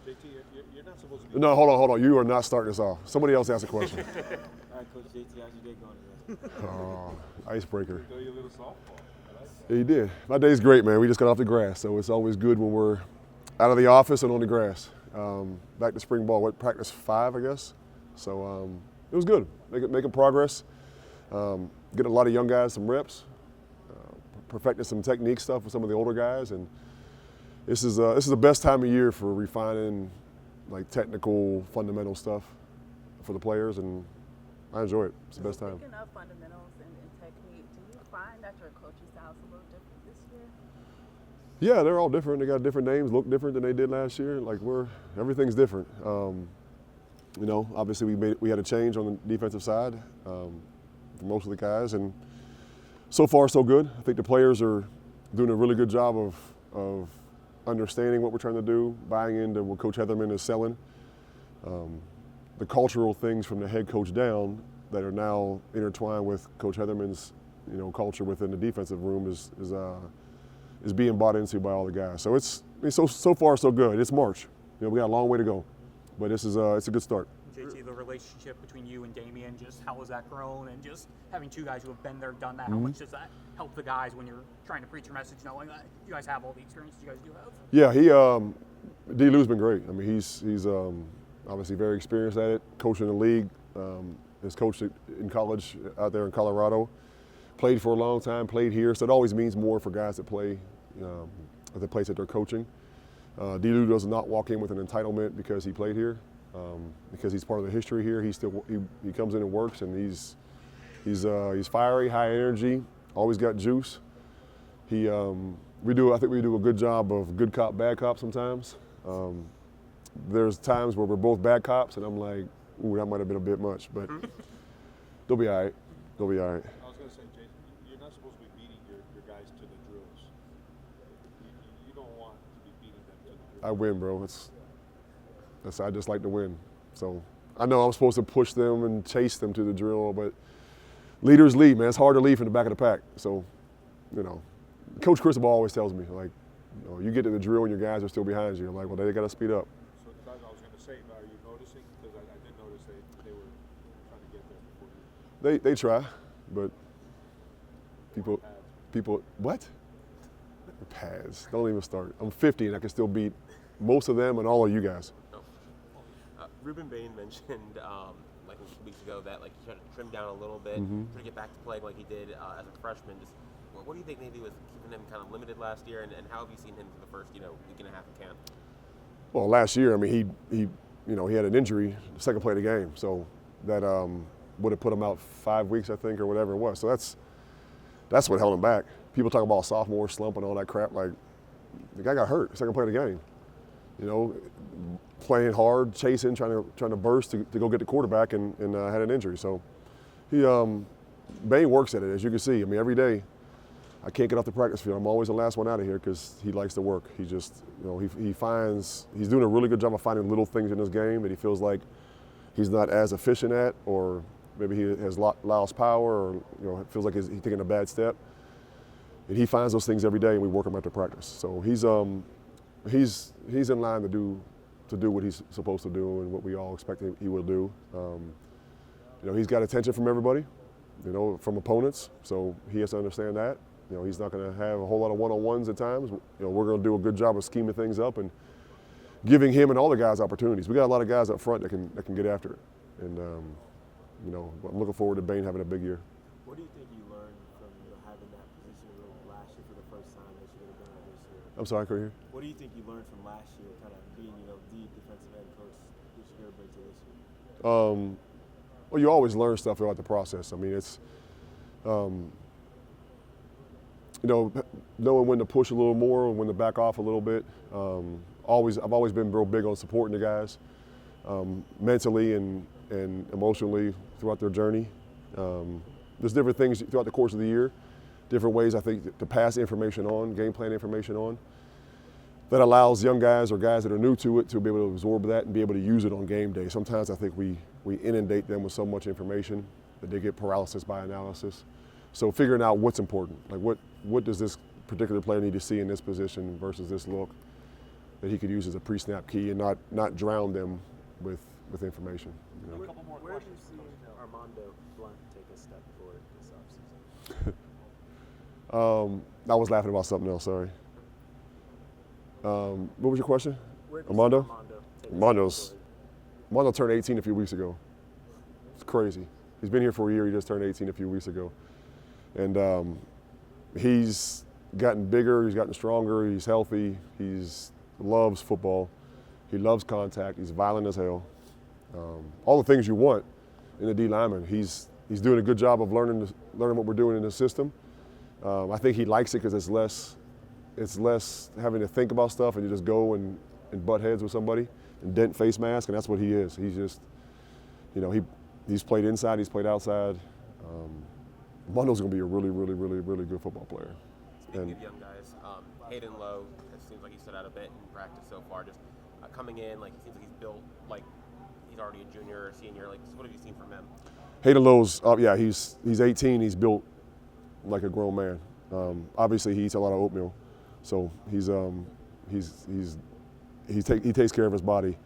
JT, you're not supposed to be. No, hold on. You are not starting us off. Somebody else ask a question. All right, Coach JT, how's your day going today? Icebreaker. Throw you a little softball. Yeah, you did. My day's great, man. We just got off the grass, so it's always good when we're out of the office and on the grass. Back to spring ball. What, practice 5, I guess? So it was good. Making progress. Getting a lot of young guys some reps. Perfecting some technique stuff with some of the older guys, and this is the best time of year for refining like technical fundamental stuff for the players, and I enjoy it. It's the best time. Speaking of fundamentals and technique, do you find that your coaching style is a little different this year? Yeah, they're all different. They got different names, look different than they did last year. Like everything's different. Obviously we had a change on the defensive side for most of the guys, and so far so good. I think the players are doing a really good job of understanding what we're trying to do, buying into what Coach Heatherman is selling. The cultural things from the head coach down that are now intertwined with Coach Heatherman's culture within the defensive room is being bought into by all the guys. So it's so far so good. It's March. We got a long way to go, but it's a good start. JT, the relationship between you and Damian, just how has that grown? And just having two guys who have been there, done that, how much does that help the guys when you're trying to preach your message, knowing that you guys have all the experience you guys do have? Yeah, D-Lou's been great. I mean, he's obviously very experienced at it, coaching the league. Has coached in college out there in Colorado. Played for a long time, played here, so it always means more for guys that play at the place that they're coaching. D-Lou does not walk in with an entitlement because he played here. Because he's part of the history here, he comes in and works, and he's fiery, high energy, always got juice. I think we do a good job of good cop, bad cop sometimes. There's times where we're both bad cops, and I'm like, ooh, that might have been a bit much, but they'll be all right. They'll be all right. I was going to say, Jason, you're not supposed to be beating your guys to the drills. You don't want to be beating them to the drills. I win, bro. I just like to win. So I know I'm supposed to push them and chase them to the drill, but leaders lead, man. It's hard to lead from the back of the pack. So, Coach Cristobal always tells me, like, you get to the drill and your guys are still behind you. I'm like, well, they got to speed up. So that's what I was going to say, are you noticing? Because I did notice they were trying to get there before you. They try, but people, what? Pads. Don't even start. I'm 50 and I can still beat most of them and all of you guys. Ruben Bain mentioned like a few weeks ago that like he tried to trim down a little bit, try to get back to playing like he did as a freshman. Just what do you think maybe was keeping him kind of limited last year, and how have you seen him for the first week and a half of camp? Well, last year, I mean, he had an injury the second play of the game, so that would have put him out 5 weeks, I think, or whatever it was. So that's what held him back. People talk about sophomore slump and all that crap. Like, the guy got hurt second play of the game. Playing hard, chasing, trying to burst to go get the quarterback, and had an injury. So Bain works at it, as you can see. I mean, every day I can't get off the practice field. I'm always the last one out of here because he likes to work. He just, he's doing a really good job of finding little things in his game that he feels like he's not as efficient at, or maybe he has lost power, or it feels like he's taking a bad step. And he finds those things every day, and we work him after practice. So he's in line to do what he's supposed to do and what we all expect he will do. He's got attention from everybody, from opponents, so he has to understand that. He's not going to have a whole lot of one-on-ones at times. We're going to do a good job of scheming things up and giving him and all the guys opportunities. We got a lot of guys up front that can get after it, and I'm looking forward to Bain having a big year. What do you think you learned from having that position role last year for the first time that you're going to bring this year? I'm sorry, I couldn't hear. What do you think you learned from last year, kind of being the defensive head coach that you're going to bring to this year? Well, you always learn stuff throughout the process. I mean, it's knowing when to push a little more and when to back off a little bit. I've always been real big on supporting the guys mentally and emotionally throughout their journey. There's different things throughout the course of the year, different ways I think to pass information on, game plan information on, that allows young guys or guys that are new to it to be able to absorb that and be able to use it on game day. Sometimes I think we inundate them with so much information that they get paralysis by analysis. So figuring out what's important, like what does this particular player need to see in this position versus this look, that he could use as a pre-snap key and not drown them with information. You know. A couple more Where do you questions. see Armando Blunt take a step forward this offseason? I was laughing about something else. Sorry. What was your question? Where do you Armando? see Armando take a Armando's step Armando turned 18 a few weeks ago. It's crazy. He's been here for a year. He just turned 18 a few weeks ago, and he's gotten bigger. He's gotten stronger. He's healthy. He's loves football. He loves contact. He's violent as hell. All the things you want in a D lineman. He's doing a good job of learning what we're doing in the system. I think he likes it because it's less having to think about stuff and you just go and butt heads with somebody and dent face mask, and that's what he is. He's just, you know, he's played inside, he's played outside. Armando's going to be a really, really, really, really good football player. Speaking of young guys, Hayden Lowe, it seems like he stood out a bit in practice so far. Just coming in, like, it seems like he's built like he's already a junior or senior. Like, what have you seen from him? Hayden Lowe's, yeah, he's 18. He's built like a grown man. Obviously, he eats a lot of oatmeal, so he takes care of his body.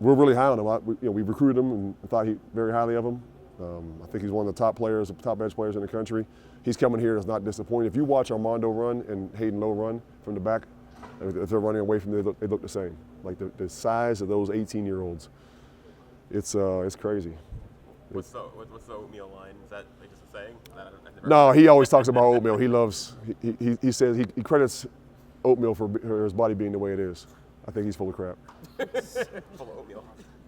We're really high on him. We recruited him and thought very highly of him. I think he's one of the top edge players in the country. He's coming here. It's not disappointing. If you watch Armando run and Hayden Lowe run from the back, if they're running away from them, they look the same. Like the size of those 18-year-olds, it's crazy. What's the oatmeal line? Is that like just a saying? No, he always talks about oatmeal. He says he credits oatmeal for his body being the way it is. I think he's full of crap. Full of oatmeal.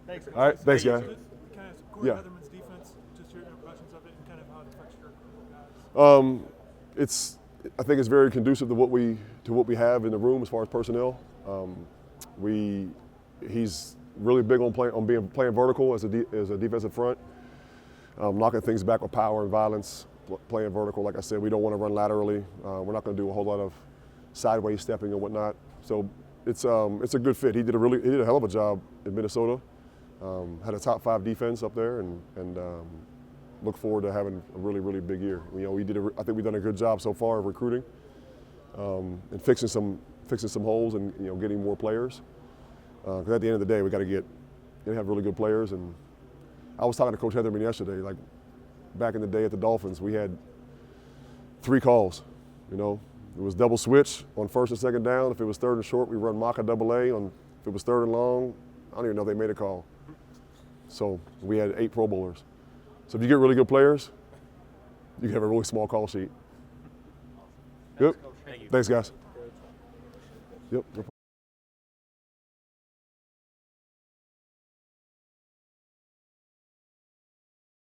Thanks. All right, thanks, guys. Kind of Corey Yeah. Heatherman's defense, just your impressions of it and kind of how it affects your guys. I think it's very conducive to what we have in the room as far as personnel. He's really big on playing vertical as a defensive front, knocking things back with power and violence, playing vertical. Like I said, we don't want to run laterally. We're not going to do a whole lot of sideways stepping and whatnot. So it's a good fit. He did a hell of a job in Minnesota. Had a top 5 defense up there, and look forward to having a really, really big year. You know, I think we've done a good job so far of recruiting and fixing some holes and, you know, getting more players. Because at the end of the day, we got to have really good players. And I was talking to Coach Heatherman yesterday. Like back in the day at the Dolphins, we had 3 calls. You know, it was double switch on first and second down. If it was third and short, we run Maka double A. If it was third and long, I don't even know if they made a call. So we had 8 Pro Bowlers. So if you get really good players, you can have a really small call sheet. Yep. Thank you. Thanks, guys. Yep. No problem.